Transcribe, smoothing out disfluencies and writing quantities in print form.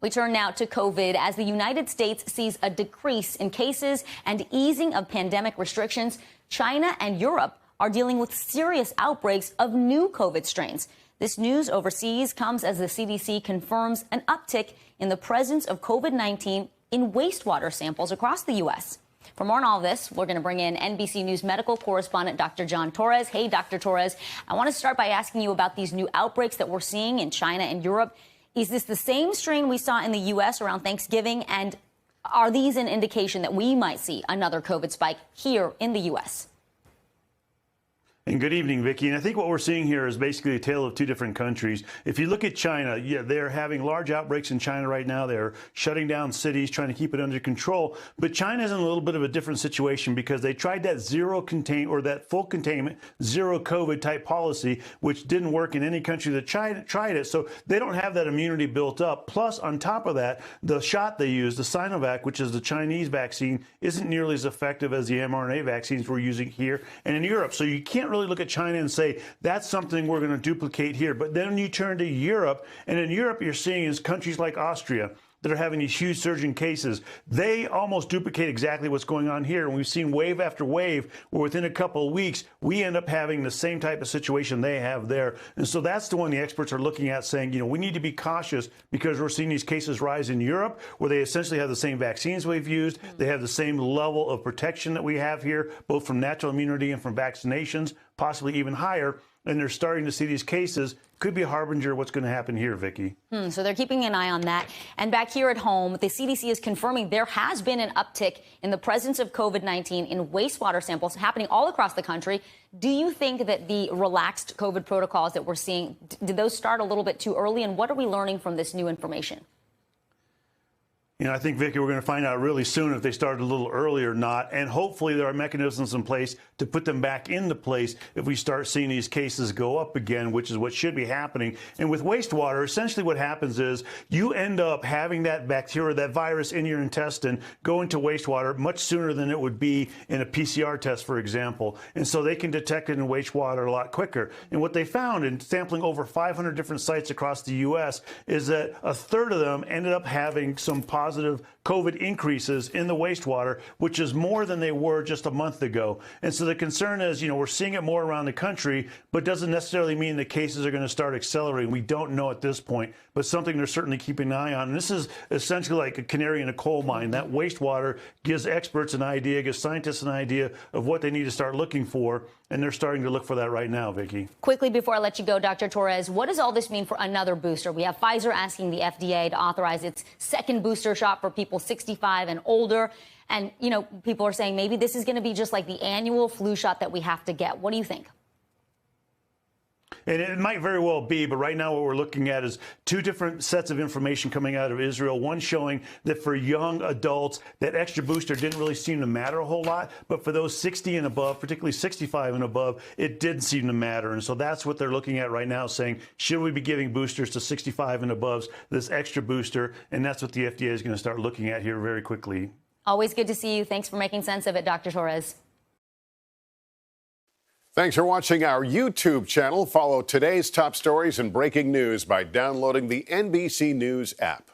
We turn now to COVID as the United States sees a decrease in cases and easing of pandemic restrictions. China and Europe are dealing with serious outbreaks of new COVID strains. This news overseas comes as the CDC confirms an uptick in the presence of COVID-19 in wastewater samples across the U.S. For more on all this, we're going to bring in NBC News medical correspondent Dr. Torres. Hey, Dr. Torres, I want to start by asking you about these new outbreaks that we're seeing in China and Europe. Is this the same strain we saw in the U.S. around Thanksgiving? And are these an indication that we might see another COVID spike here in the U.S.? And good evening, Vicky. And I think what we're seeing here is basically a tale of two different countries. If you look at China, they're having large outbreaks in China right now. They're shutting down cities, trying to keep it under control. But China's in a little bit of a different situation because they tried that that full containment, zero COVID type policy, which didn't work in any country that tried it. So they don't have that immunity built up. Plus, on top of that, the shot they use, the Sinovac, which is the Chinese vaccine, isn't nearly as effective as the mRNA vaccines we're using here and in Europe. So you can't really look at China and say that's something we're going to duplicate here. But then you turn to Europe, and in Europe you're seeing is countries like Austria that are having these huge surge in cases. They almost duplicate exactly what's going on here. And we've seen wave after wave where within a couple of weeks, we end up having the same type of situation they have there. And so that's the one the experts are looking at saying, we need to be cautious because we're seeing these cases rise in Europe where they essentially have the same vaccines we've used. They have the same level of protection that we have here, both from natural immunity and from vaccinations, possibly even higher. And they're starting to see these cases. Could be a harbinger of what's going to happen here, Vicky. So they're keeping an eye on that. And back here at home, the CDC is confirming there has been an uptick in the presence of COVID-19 in wastewater samples happening all across the country. Do you think that the relaxed COVID protocols that we're seeing, did those start a little bit too early? And what are we learning from this new information? I think, Vicky, we're going to find out really soon if they started a little early or not. And hopefully there are mechanisms in place to put them back into place if we start seeing these cases go up again, which is what should be happening. And with wastewater, essentially what happens is you end up having that bacteria, that virus in your intestine go into wastewater much sooner than it would be in a PCR test, for example. And so they can detect it in wastewater a lot quicker. And what they found in sampling over 500 different sites across the U.S. is that a third of them ended up having some positive COVID increases in the wastewater, which is more than they were just a month ago. And so the concern is, we're seeing it more around the country, but doesn't necessarily mean the cases are going to start accelerating. We don't know at this point, but something they're certainly keeping an eye on. And this is essentially like a canary in a coal mine. That wastewater gives experts an idea, gives scientists an idea of what they need to start looking for. And they're starting to look for that right now, Vicky. Quickly, before I let you go, Dr. Torres, what does all this mean for another booster? We have Pfizer asking the FDA to authorize its second booster shot for people 65 and older. And, people are saying maybe this is going to be just like the annual flu shot that we have to get. What do you think? And it might very well be, but right now what we're looking at is two different sets of information coming out of Israel. One showing that for young adults, that extra booster didn't really seem to matter a whole lot. But for those 60 and above, particularly 65 and above, it did seem to matter. And so that's what they're looking at right now, saying, should we be giving boosters to 65 and above, this extra booster? And that's what the FDA is going to start looking at here very quickly. Always good to see you. Thanks for making sense of it, Dr. Torres. Thanks for watching our YouTube channel. Follow today's top stories and breaking news by downloading the NBC News app.